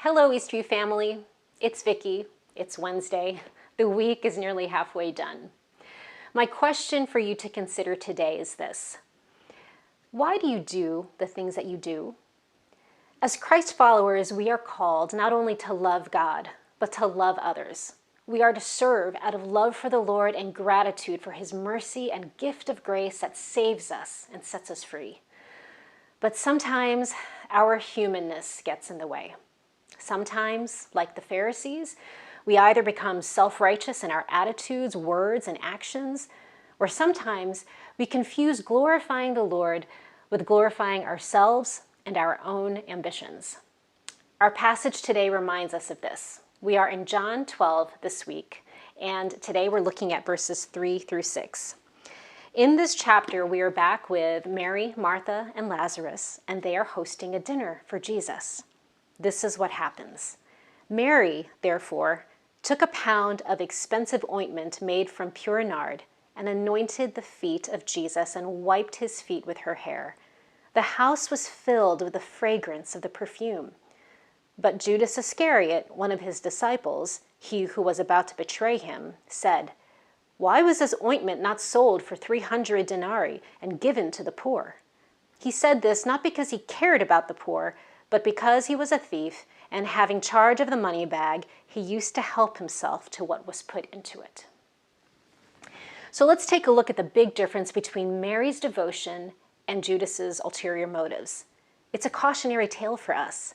Hello, Eastview family. It's Vicky. It's Wednesday. The week is nearly halfway done. My question for you to consider today is this: why do you do the things that you do? As Christ followers, we are called not only to love God, but to love others. We are to serve out of love for the Lord and gratitude for His mercy and gift of grace that saves us and sets us free. But sometimes our humanness gets in the way. Sometimes, like the Pharisees, we either become self-righteous in our attitudes, words, and actions, or sometimes we confuse glorifying the Lord with glorifying ourselves and our own ambitions. Our passage today reminds us of this. We are in John 12 this week, and today we're looking at verses 3 through 6. In this chapter, we are back with Mary, Martha, and Lazarus, and they are hosting a dinner for Jesus. This is what happens. Mary, therefore, took a pound of expensive ointment made from pure nard and anointed the feet of Jesus and wiped his feet with her hair. The house was filled with the fragrance of the perfume. But Judas Iscariot, one of his disciples, he who was about to betray him, said, "Why was this ointment not sold for 300 denarii and given to the poor?" He said this not because he cared about the poor, but because he was a thief, and having charge of the money bag, he used to help himself to what was put into it. So let's take a look at the big difference between Mary's devotion and Judas's ulterior motives. It's a cautionary tale for us.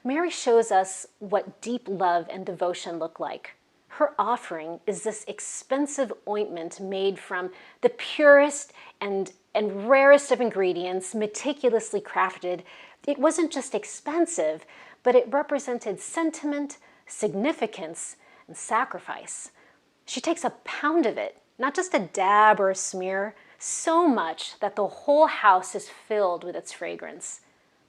Mary shows us what deep love and devotion look like. Her offering is this expensive ointment made from the purest and rarest of ingredients, meticulously crafted. It wasn't just expensive, but it represented sentiment, significance, and sacrifice. She takes a pound of it, not just a dab or a smear, so much that the whole house is filled with its fragrance.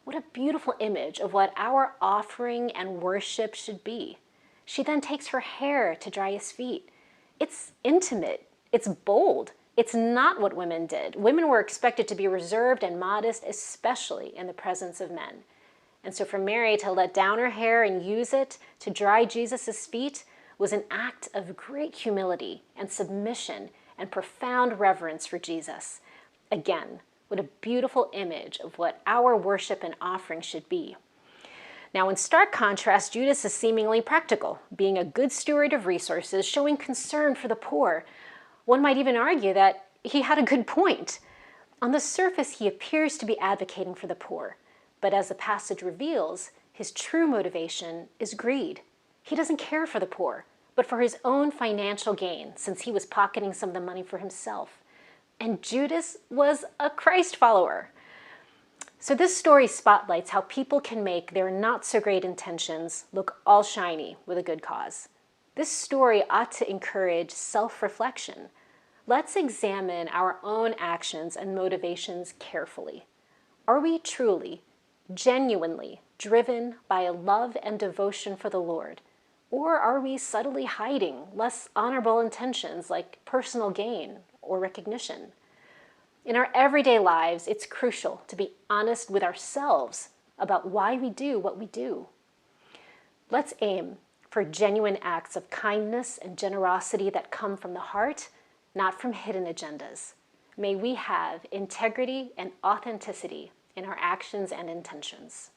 What a beautiful image of what our offering and worship should be. She then takes her hair to dry his feet. It's intimate. It's bold. It's not what women did. Women were expected to be reserved and modest, especially in the presence of men. And so for Mary to let down her hair and use it to dry Jesus' feet was an act of great humility and submission and profound reverence for Jesus. Again, what a beautiful image of what our worship and offering should be. Now, in stark contrast, Judas is seemingly practical, being a good steward of resources, showing concern for the poor. One might even argue that he had a good point. On the surface, he appears to be advocating for the poor, but as the passage reveals, his true motivation is greed. He doesn't care for the poor, but for his own financial gain, since he was pocketing some of the money for himself. And Judas was a Christ follower. So this story spotlights how people can make their not-so-great intentions look all shiny with a good cause. This story ought to encourage self-reflection. Let's examine our own actions and motivations carefully. Are we truly, genuinely driven by a love and devotion for the Lord? Or are we subtly hiding less honorable intentions like personal gain or recognition? In our everyday lives, it's crucial to be honest with ourselves about why we do what we do. Let's aim for genuine acts of kindness and generosity that come from the heart, not from hidden agendas. May we have integrity and authenticity in our actions and intentions.